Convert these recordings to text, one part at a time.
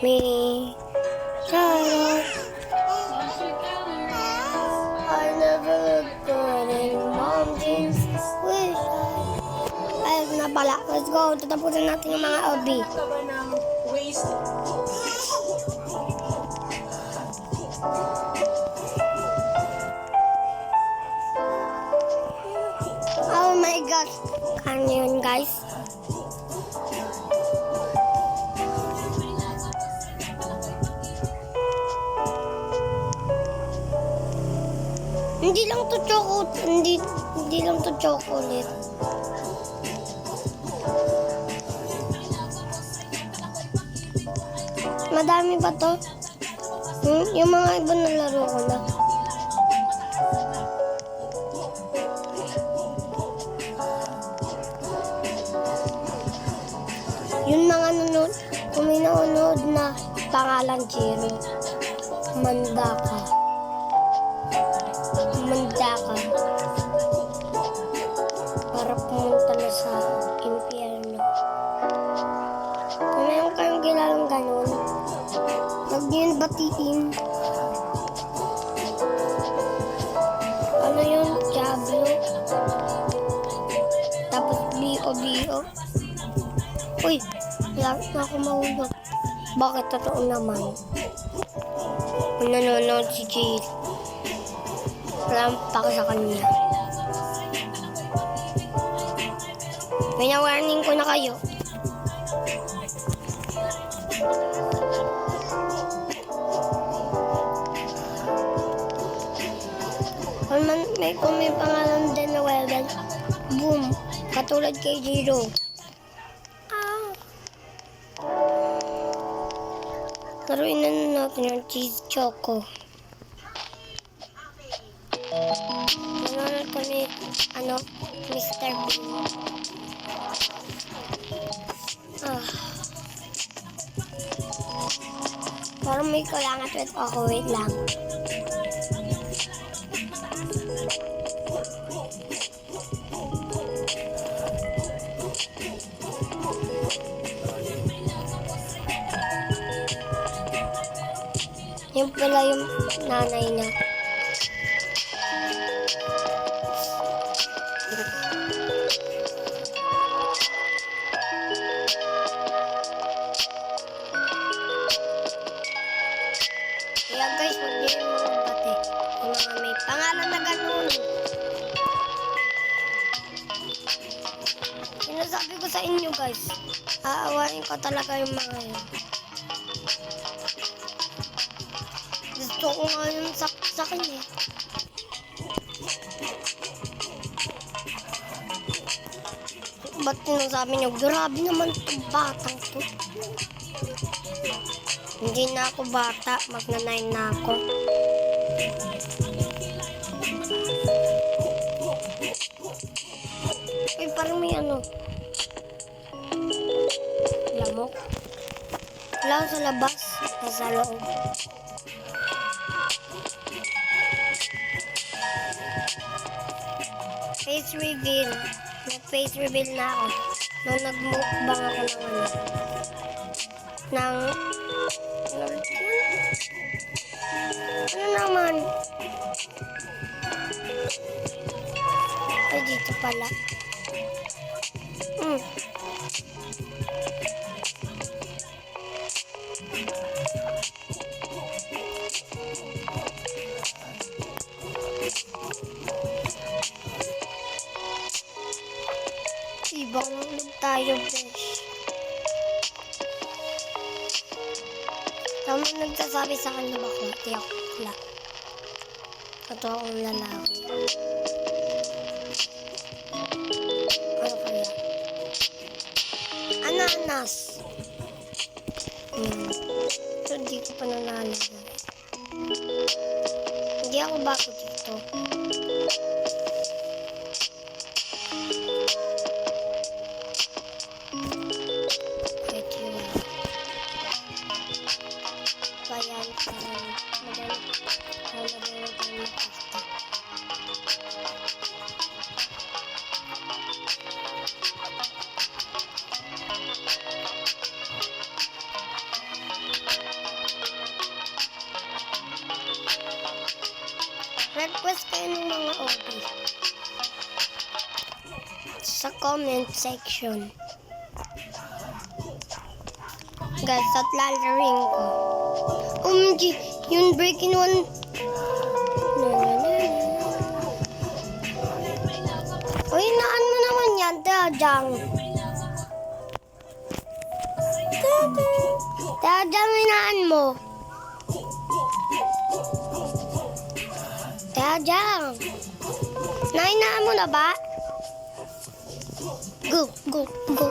me. I never looked good in mom jeans. Wish ayun na pala. Let's go. Tatapusin natin yung mga LB. Oh my gosh. Ano yun, guys? Hindi lang to chocolate. Hindi lang to chocolate. Madami pa to. Yung mga iba na laro ko na. Yung mga nanonood, kung may nanonood na pangalan Jiro, manda ka. Manda ka. Para pumunta na sa impyerno. Kung mayroon kayong kilalang ganun, huwag niyo yun batiin. Ano yun? Diablo. Tapos B.O.B.O. Uy, lagi na ako mahulog. Bakit totoo naman? Kung nanonood si Jill, wala pa ka sa kanya. May na-warning ko na kayo. Kung may pangalan din na Welden, boom, katulad kay Jiro. Laruin na natin yung cheese choco. Nanonood ko ni, Mr. Bean. Parang may kulangat with ako. Wait lang. Yung pala yung nanay na. Kaya guys, huwag niyo yung mga bate. Yung mga may pangalan na ganun. Sinasabi ko sa inyo guys, aawain ko talaga yung mga yun. Gusto ko nga yung sa kanya. Ba't sinasabi niyo, grabe naman itong batang to. Hindi na ako bata, magna-9 na ako. Ay, parang may lamok. Wala sa labas, nasa loob. Face reveal. Nag-face reveal na ako. Nung nag-mukbang ako ng ano naman? Ay, dito pala. Ibang ulog tayo, besh. Tama nagsasabi sa akin na bakla. Di ako bakla. Ito akong lalaki. Ano kaya? Ananas. So, hindi ko pa nanalo. Hindi ako bago dito. Bayan, madali tayo pasta. request kayo ng mga OB sa comment section. Guys, at lalaring ko. OMG, yung breaking one. Uy, naan mo naman yan, Dajang. Dajang, inaan mo. Dajang. Nainaan mo na ba? Go, go, go.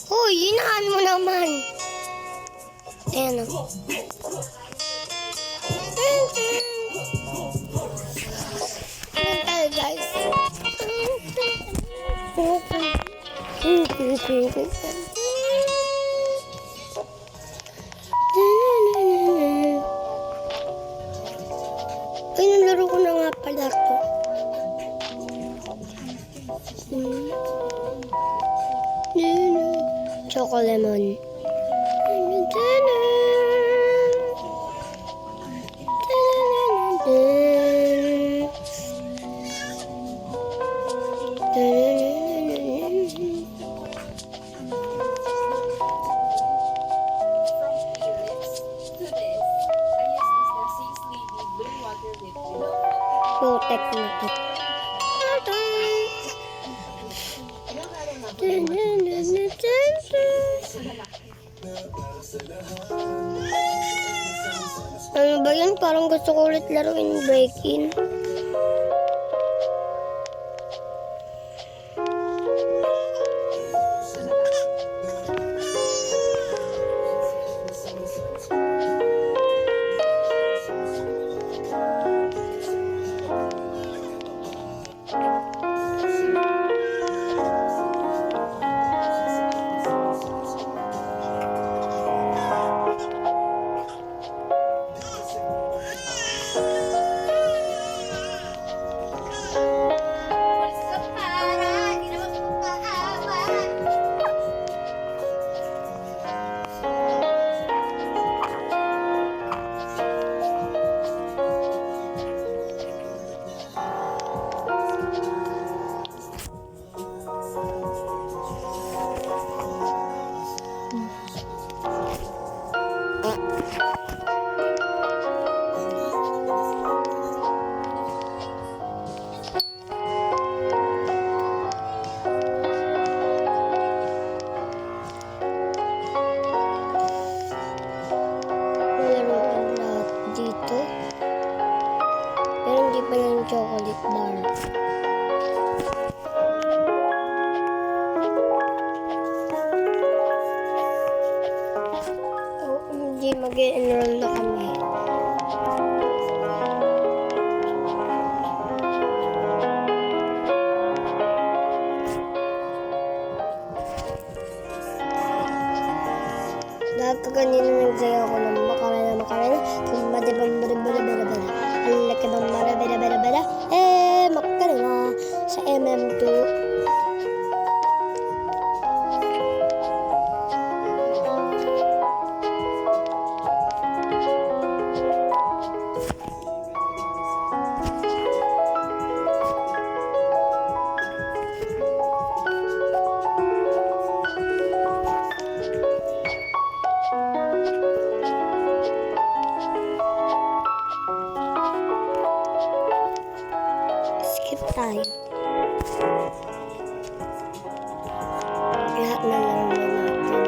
Hoy, inaan mo naman. Ayan o. Ayan guys. Ay, nalaro ko na nga pala to. Chocolemon. Protect na to. Ano ba yun? Parang gusto ko ulit laruin break-in. Chocolate bar. Hindi mag-enroll na kami. Dahil kanina nagsayaw ako ng makarena. Kumadibang Alaki bang marabera. Makarena sa MM2. Skip tayo. Lahat na lang natin.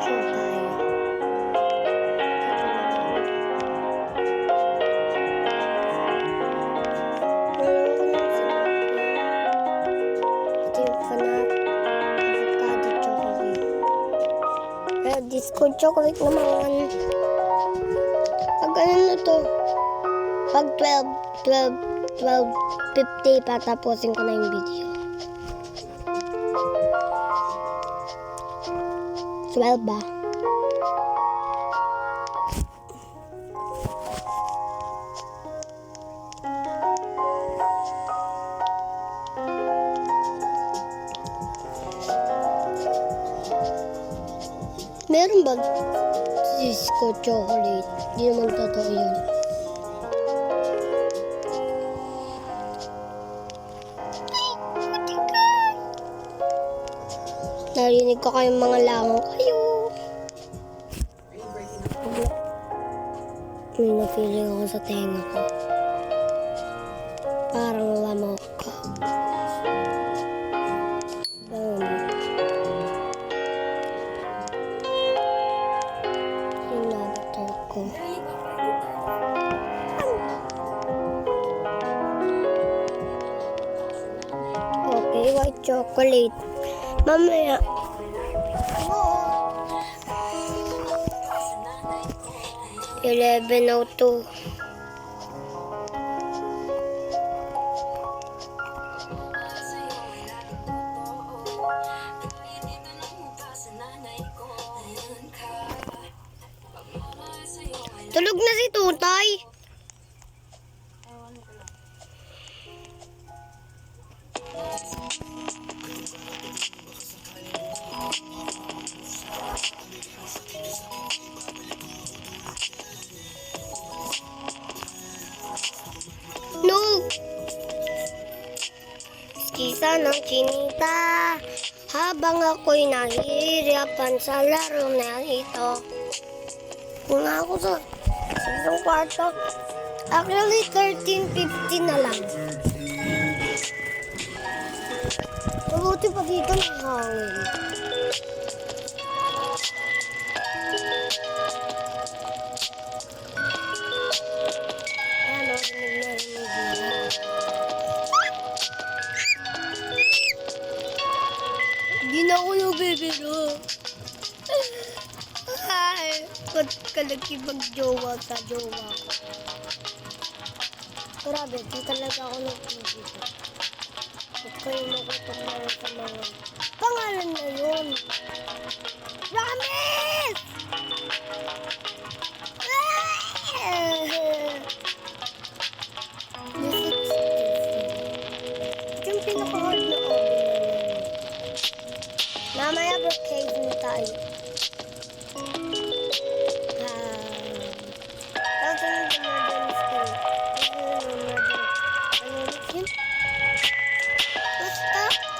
Sure tayo. Ito yung FNAF avocado chocolate. Pero Discord chocolate naman. Pag ano na to? Pag 12:50 patapusin ko na yung video. 12 ba? Meron ba Cisco chocolate? Di naman totoo yun. Narinig ko kayong mga langaw kayo. May na-feeling ako sa tenga ko. Parang lamok ka. Sinadtor ko. Okay, white chocolate. Mamaya. Oh. 11:02. Tulog na si Tutay. No! Kisa ng chinita habang ako'y nahihirapan sa laro na ito. Kung ako sa isang kwarto, actually 13:50 na lang. Mabuti pa dito ng hangin. Ayan o, rinig na. Hindi na ako nabibiro. Ay, ba't ka nagkipag-jowa sa jowa ko? Grabe, di talaga ako nagpipito. Ba't kayo nagutok na rin sa mga pangalan na yun? Promise! Ito yung pinaka-hard na oven na yun. Mamaya vacation tayo.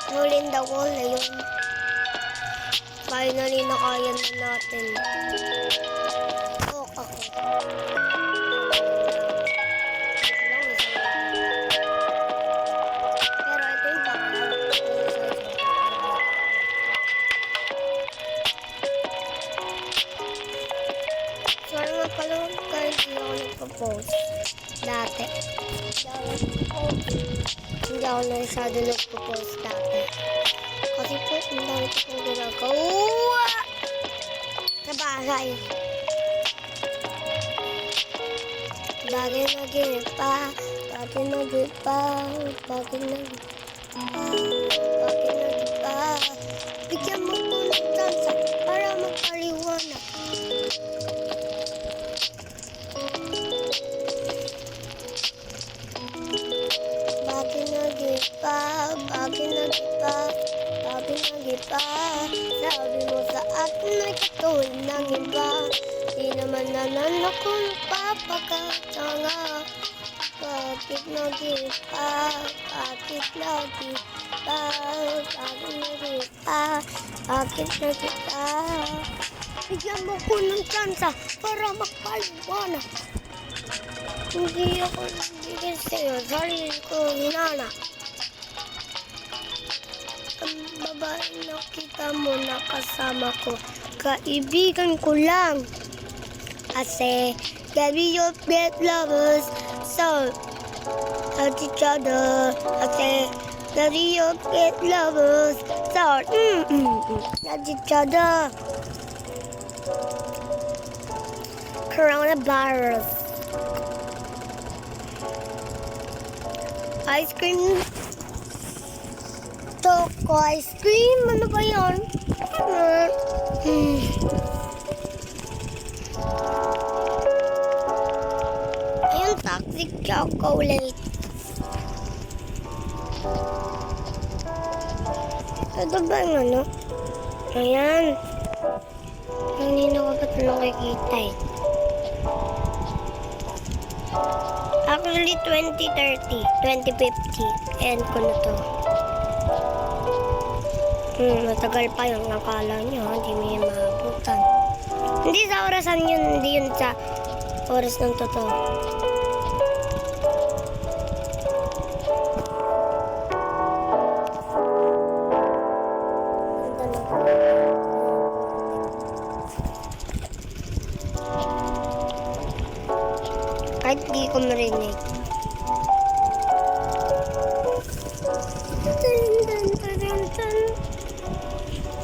Hole in the wall na yun. Finally, nakaya na natin. Oh, ako. Pero ito yung bakal. Sorry nga pala kahit hindi ako nagpo-post. Dati. Hindi ako masyado nagpo-post dati. Kasi po, hindi ako kong ginagawa sa bahay. Bagay na ginipa, bagay na gipa, bagay na gipa, bagay na gipa. Bigyan mo ko ng tansa para magpaliwanag. Bagay na gipa, bagay na gipa, bagay na gipa. Sabi mo sa akin ay katulad ng iba. Di naman nananako nagpapakatanga. Bakit nag-ipa? Bakit nag-ipa? Bakit nag-ipa? Bakit nag-ipa? Bigyan mo ko ng tsansa para magpaliwanag. Hindi ako nabigyan sa'yo. Sarili ko hinana. Ang babae nakita mo na kasama ko. Kaibigan ko lang. Kasi gabi yung get lovers. So, at each other. Kasi gabi yung get lovers. So, at each other. Coronavirus. Ice cream. Choco ice cream. Ano ba yun? Ayun, toxic chocolate. Ito ba yung ano? Ayan. Walang nakikita eh. Actually, 2030, 2050. End ko na to. Matagal pa yun. Nakala nyo, hindi mo yung maabutan. Hindi sa orasan yun, hindi yun sa oras ng totoo. Kahit di ko marinig.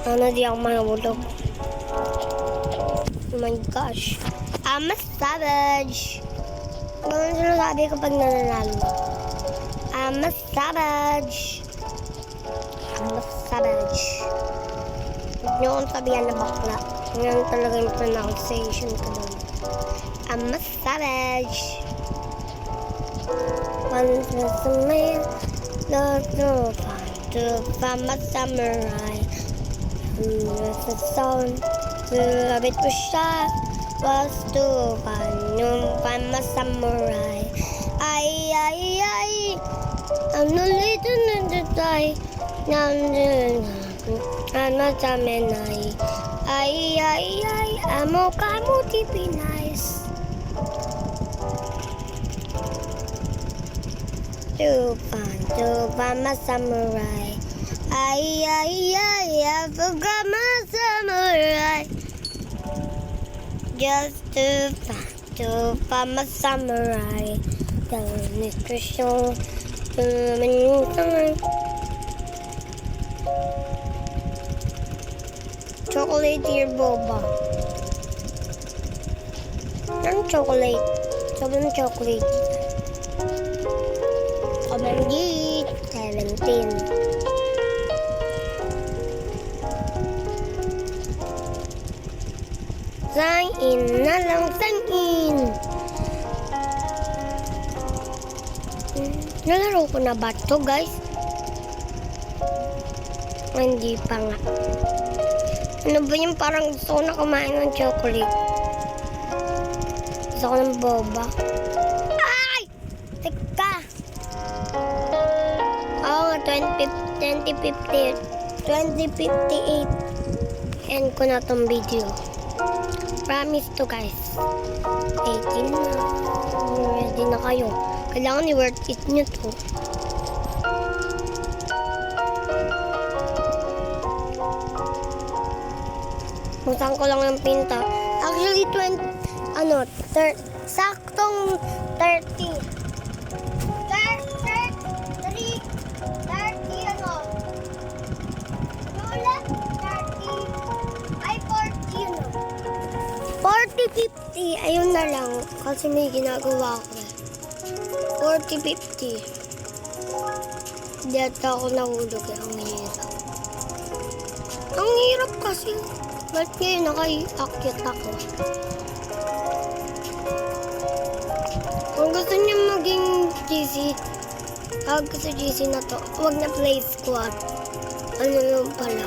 Ano, di ako mahulog. Oh my gosh. I'm a savage. Ganun sinasabi kapag nananalo. I'm a savage. I'm a savage. Huwag niyo akong sabihan na bakla. Yan talaga yung pronunciation ko doon. I'm a savage. Once was a man, lost no time to find my samurai. With the sun, a bit was shy, was to find my samurai. Ay, ay, ay, I'm no little in the die. Now I'm not a man. Ay, ay, ay, I'm okay, be nice. To find my samurai. Ay, ay, ay, I forgot my samurai. Just to find my samurai. Telling this Christian, chocolate or boba? Anong chocolate? Sobrang chocolate. Comandit, 17. Sign na lang, sign in. Nalaro ko na ba ito, guys? Hindi pa nga. Ano ba yung parang gusto ko na kumain ng chocolate? Gusto ko ng boba. Ay! Teka! Oo nga, 2058. End ko na tong video. Promise to, guys. 18 na. Ready na kayo. Kailangan i-worth it nyo to. Butang ko lang yung pinta. Actually, saktong 30. 40-50, ayun na lang. Kasi may ginagawa ko. 40-50. Hindi ata ako nahulog eh. Ang hirap. Ang hirap kasi. Ba't ngayon nakaiakyat ako? Kung gusto niyo maging GC, tawag ko sa GC na to, huwag na play squad. Ano yung pala?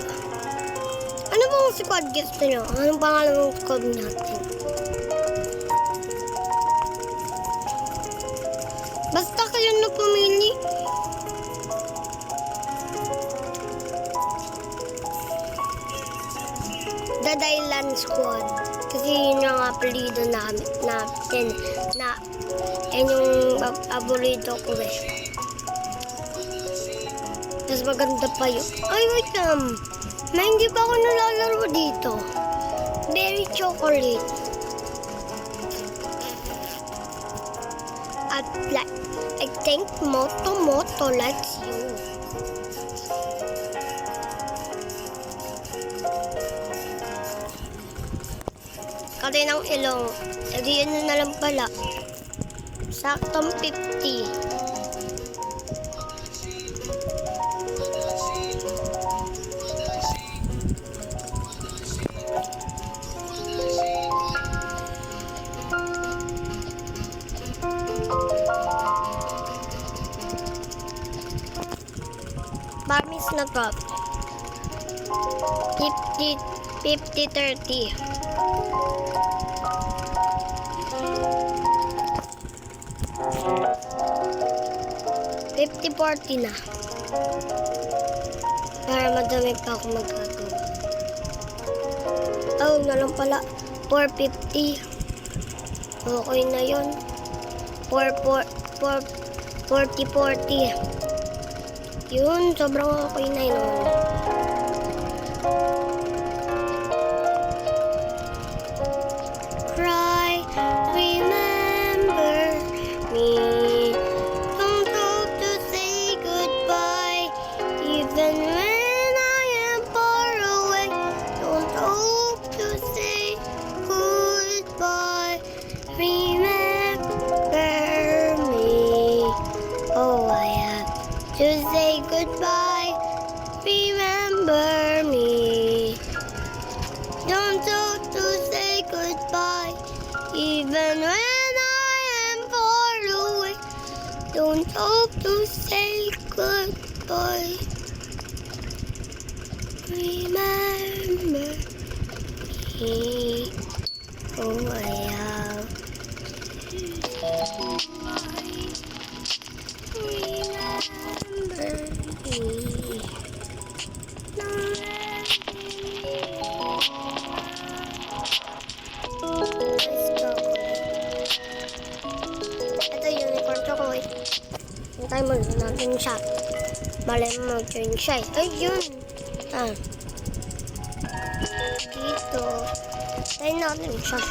Ano bang squad gusto nyo? Anong pangalan ng squad natin? Basta kayo na pumili. Dadailan Squad. Kasi yun yung apelido natin. Yan yung paborito ko eh. Mas maganda pa yun. Ay, wait lang. Hindi pa ako nalalaro dito. Berry chocolate. I think Moto likes you. Kali ng ilong. Edi yun na lang pala. Saktong 50. Promise na to. 50-30. $50-40 na. Para madami pa ako magagawa. Oh, na lang pala. 450. Okay na yun. 40-40. Yun, sobrang okay na yun. Cry, remember me. Don't hope to say goodbye, even when I am far away. Don't hope to say goodbye. Remember me. Oh, I have to say goodbye. Remember me. Don't hope to say goodbye, even when I am far away. Don't hope to say goodbye. Remember me. Oh, I have to remember me. Don't let Let's go. Ito yung unicorn chocolate. Hintay mo lang natin siya. Malay mo mag-join siya eh. Ayun! Dito. Tayo natin siya.